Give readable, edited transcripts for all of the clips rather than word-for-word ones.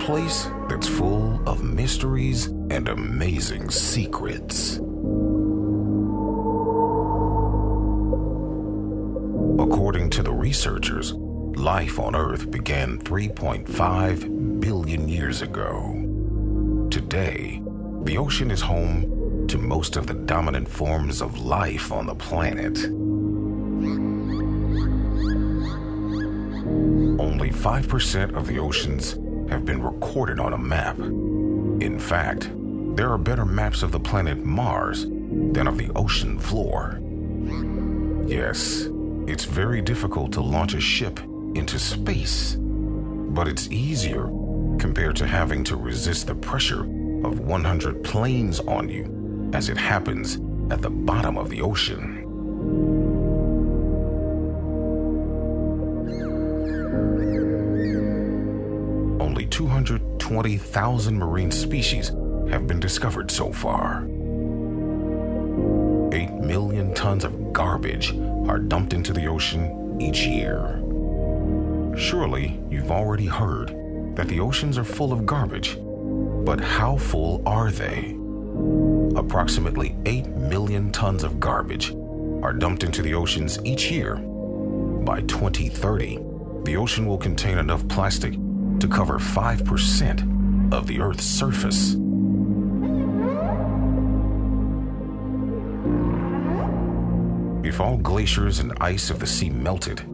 place that's full of mysteries and amazing secrets. According to the researchers, life on Earth began 3.5 billion years ago. Today, the ocean is home to most of the dominant forms of life on the planet. Only 5% of the oceans have been recorded on a map. In fact, there are better maps of the planet Mars than of the ocean floor. Yes, it's very difficult to launch a ship into space, but it's easier compared to having to resist the pressure of 100 planes on you as it happens at the bottom of the ocean. Only 220,000 marine species have been discovered so far. 8 million tons of garbage are dumped into the ocean each year. Surely you've already heard that the oceans are full of garbage, but how full are they? Approximately 8 million tons of garbage are dumped into the oceans each year. By 2030, the ocean will contain enough plastic to cover 5% of the Earth's surface. If all glaciers and ice of the sea melted,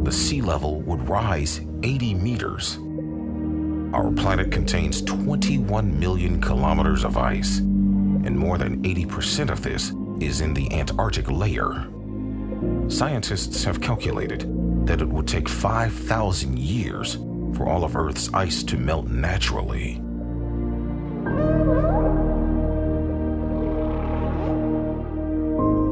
the sea level would rise 80 meters. Our planet contains 21 million kilometers of ice, and more than 80% of this is in the Antarctic layer. Scientists have calculated that it would take 5,000 years for all of Earth's ice to melt naturally.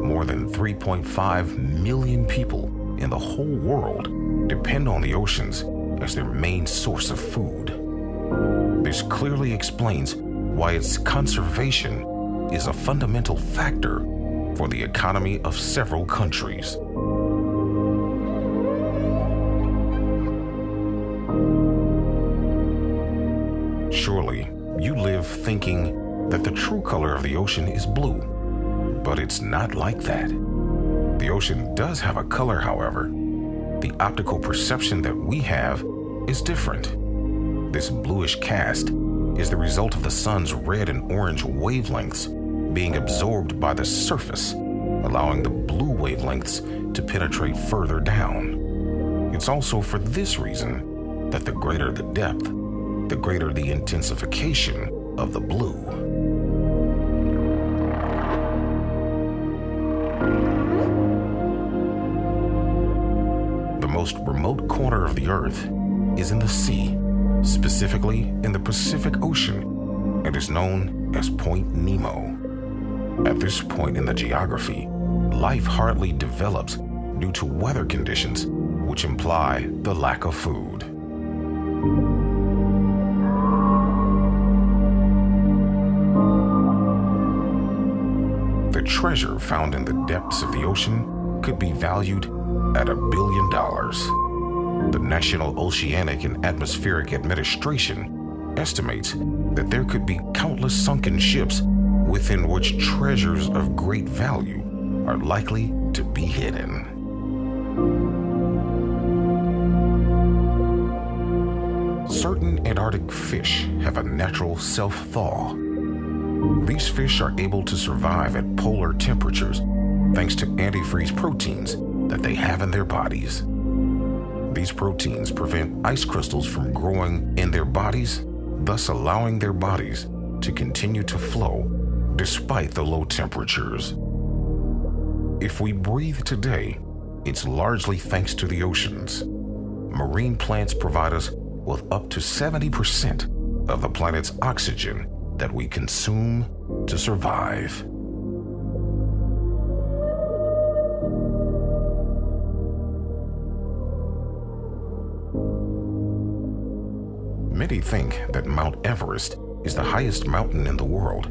More than 3.5 million people in the whole world depend on the oceans as their main source of food. This clearly explains why its conservation is a fundamental factor for the economy of several countries. Surely, you live thinking that the true color of the ocean is blue, but it's not like that. The ocean does have a color, however. The optical perception that we have is different. This bluish cast is the result of the sun's red and orange wavelengths being absorbed by the surface, allowing the blue wavelengths to penetrate further down. It's also for this reason that the greater the depth, the greater the intensification of the blue. The most remote corner of the Earth is in the sea, specifically in the Pacific Ocean, and is known as Point Nemo. At this point in the geography, life hardly develops due to weather conditions which imply the lack of food. The treasure found in the depths of the ocean could be valued at $1 billion. The National Oceanic and Atmospheric Administration estimates that there could be countless sunken ships within which treasures of great value are likely to be hidden. Certain Antarctic fish have a natural self-thaw. These fish are able to survive at polar temperatures thanks to antifreeze proteins that they have in their bodies. These proteins prevent ice crystals from growing in their bodies, thus allowing their bodies to continue to flow despite the low temperatures. If we breathe today, it's largely thanks to the oceans. Marine plants provide us with up to 70% of the planet's oxygen that we consume to survive. Many think that Mount Everest is the highest mountain in the world.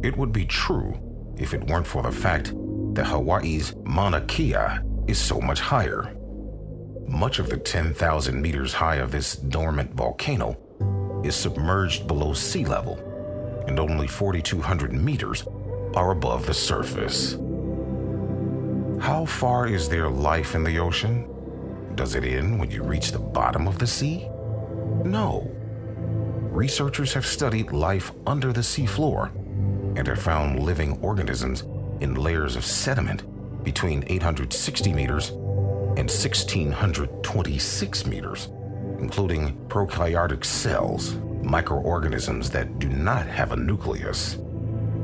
It would be true if it weren't for the fact that Hawaii's Mauna Kea is so much higher. Much of the 10,000 meters high of this dormant volcano is submerged below sea level, and only 4,200 meters are above the surface. How far is there life in the ocean? Does it end when you reach the bottom of the sea? No. Researchers have studied life under the seafloor and have found living organisms in layers of sediment between 860 meters and 1,626 meters, including prokaryotic cells, microorganisms that do not have a nucleus.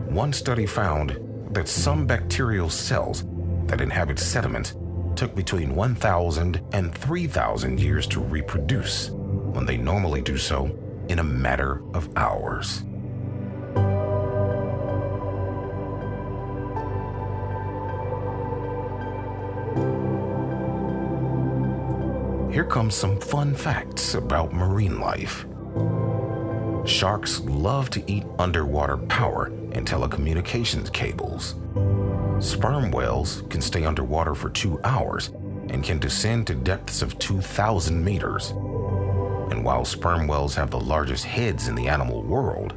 One study found that some bacterial cells that inhabit sediment took between 1,000 and 3,000 years to reproduce, when they normally do so in a matter of hours. Here comes some fun facts about marine life. Sharks love to eat underwater power and telecommunications cables. Sperm whales can stay underwater for 2 hours and can descend to depths of 2,000 meters. And while sperm whales have the largest heads in the animal world,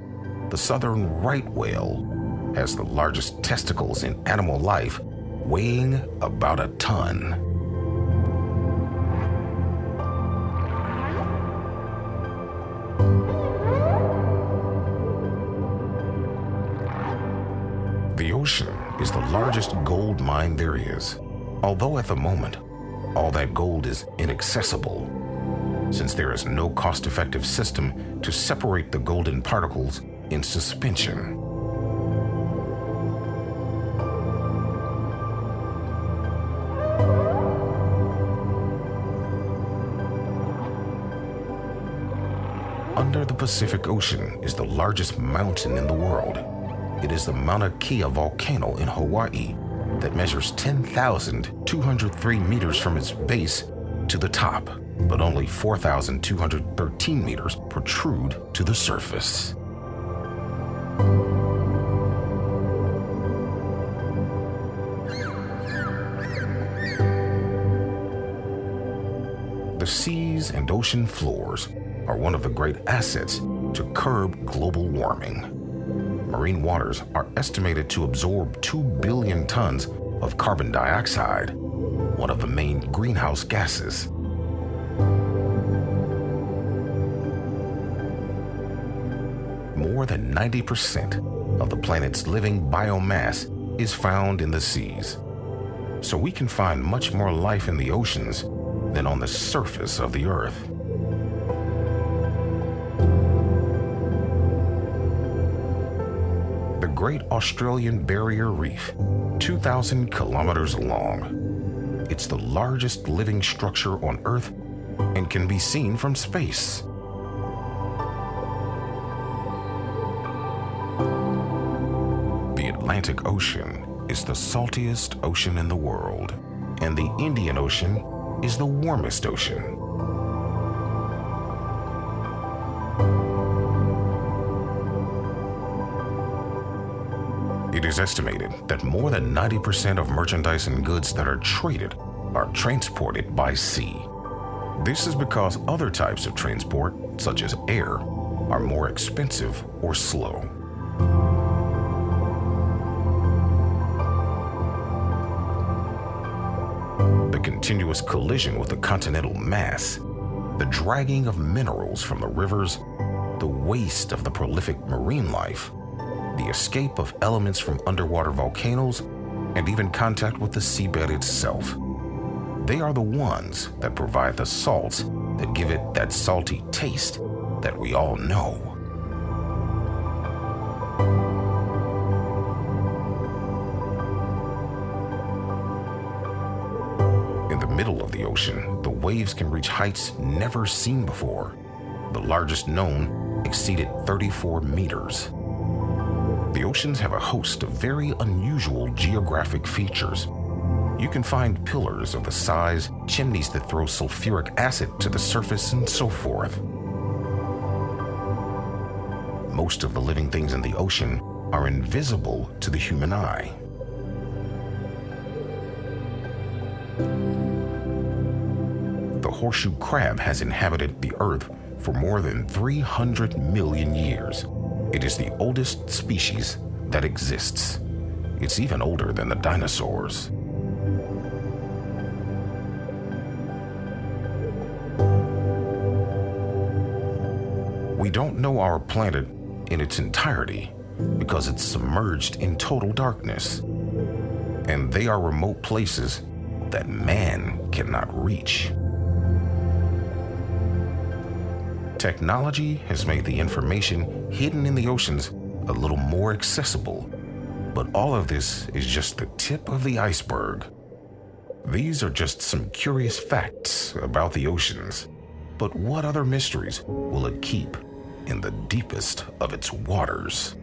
the southern right whale has the largest testicles in animal life, weighing about a ton. The ocean is the largest gold mine there is, although at the moment, all that gold is inaccessible, since there is no cost-effective system to separate the golden particles in suspension. Under the Pacific Ocean is the largest mountain in the world. It is the Mauna Kea volcano in Hawaii that measures 10,203 meters from its base to the top, but only 4,213 meters protrude to the surface. The seas and ocean floors are one of the great assets to curb global warming. Marine waters are estimated to absorb 2 billion tons of carbon dioxide, one of the main greenhouse gases. More than 90% of the planet's living biomass is found in the seas, so we can find much more life in the oceans than on the surface of the Earth. The Great Australian Barrier Reef, 2,000 kilometers long. It's the largest living structure on Earth and can be seen from space. The Atlantic Ocean is the saltiest ocean in the world, and the Indian Ocean is the warmest ocean. It is estimated that more than 90% of merchandise and goods that are traded are transported by sea. This is because other types of transport, such as air, are more expensive or slow. The continuous collision with the continental mass, the dragging of minerals from the rivers, the waste of the prolific marine life, the escape of elements from underwater volcanoes, and even contact with the seabed itself. They are the ones that provide the salts that give it that salty taste that we all know. In the middle of the ocean, the waves can reach heights never seen before. The largest known exceeded 34 meters. The oceans have a host of very unusual geographic features. You can find pillars of the size, chimneys that throw sulfuric acid to the surface, and so forth. Most of the living things in the ocean are invisible to the human eye. The horseshoe crab has inhabited the Earth for more than 300 million years. It is the oldest species that exists. It's even older than the dinosaurs. We don't know our planet in its entirety because it's submerged in total darkness. And they are remote places that man cannot reach. Technology has made the information hidden in the oceans a little more accessible, but all of this is just the tip of the iceberg. These are just some curious facts about the oceans, but what other mysteries will it keep in the deepest of its waters?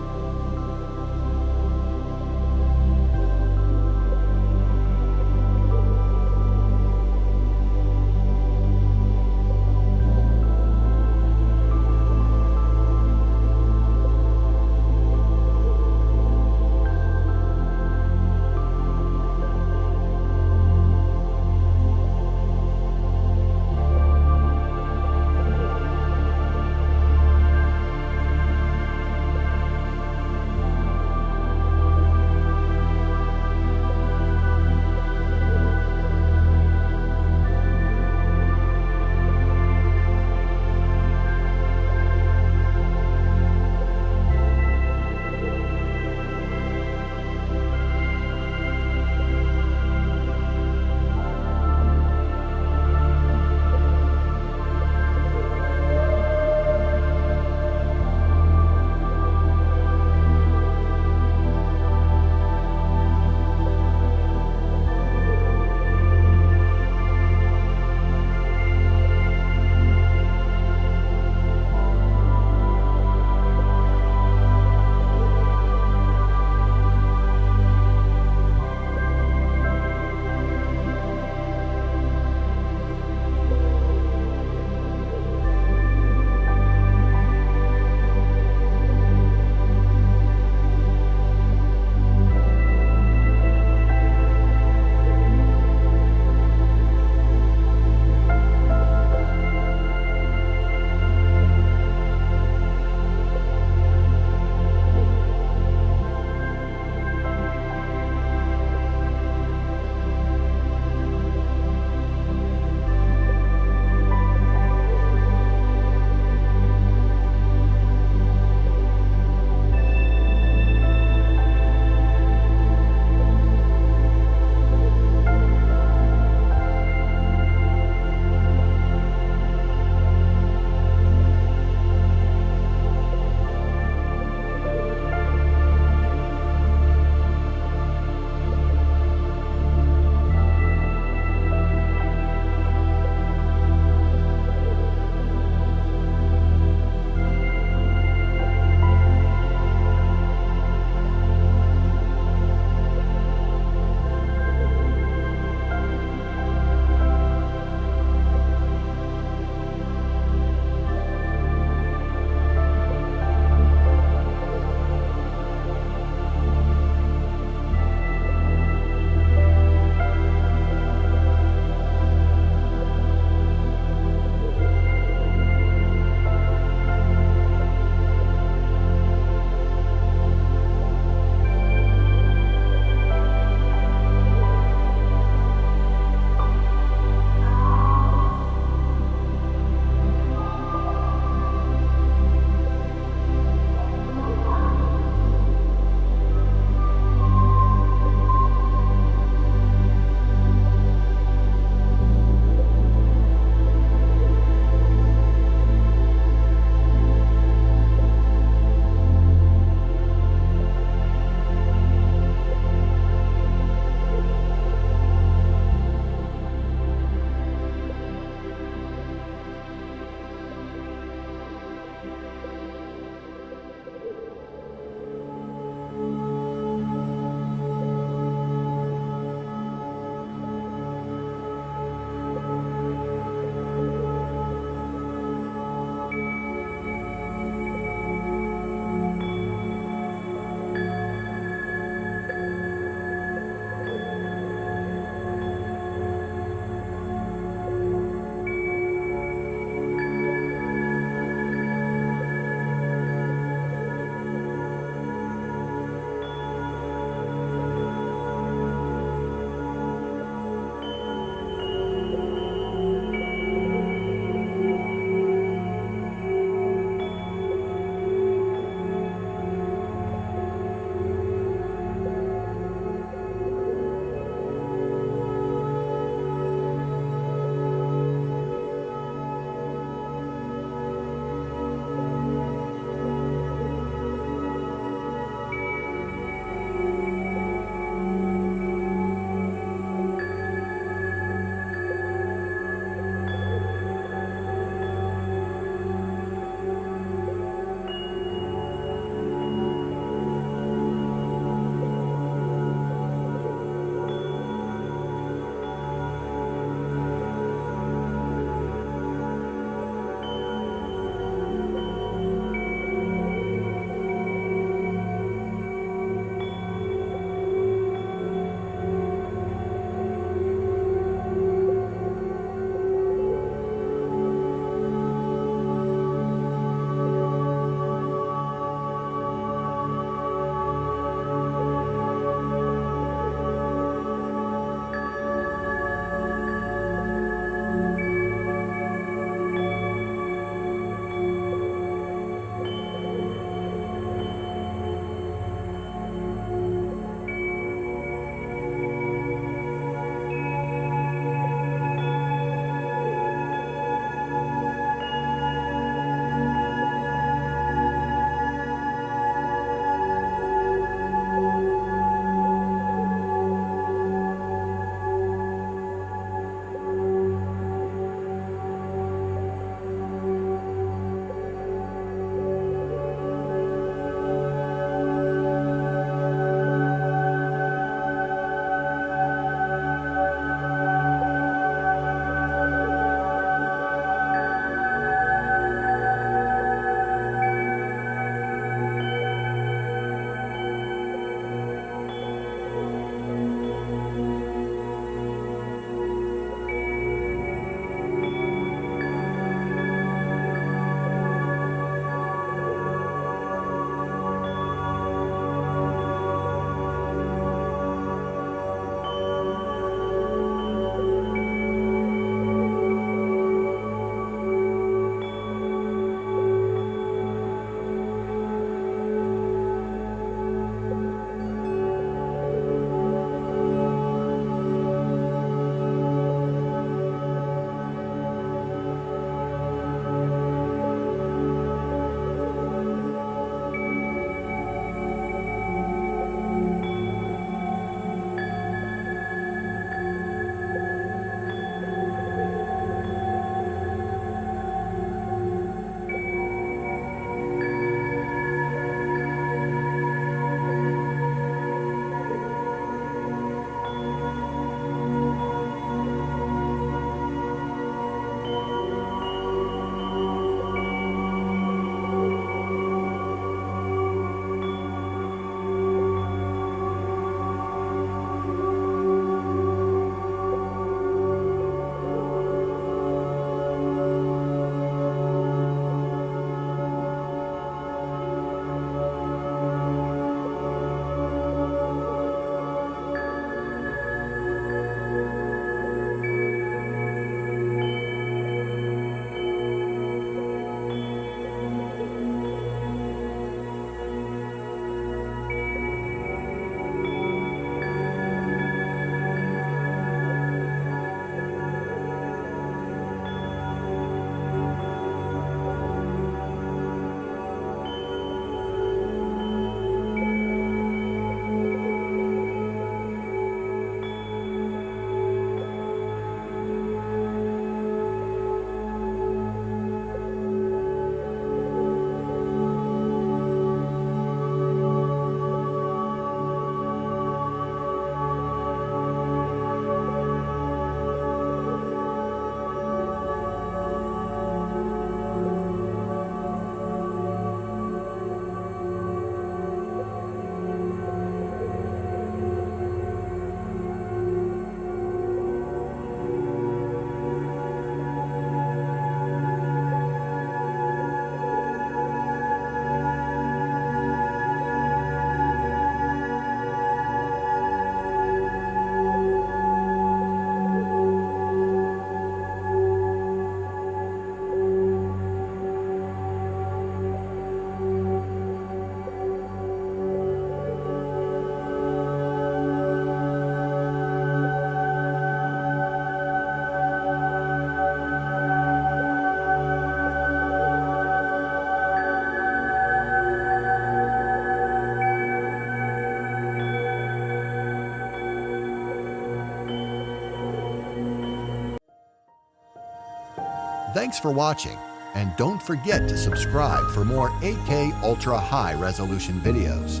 Thanks for watching, and don't forget to subscribe for more 8K Ultra High Resolution videos.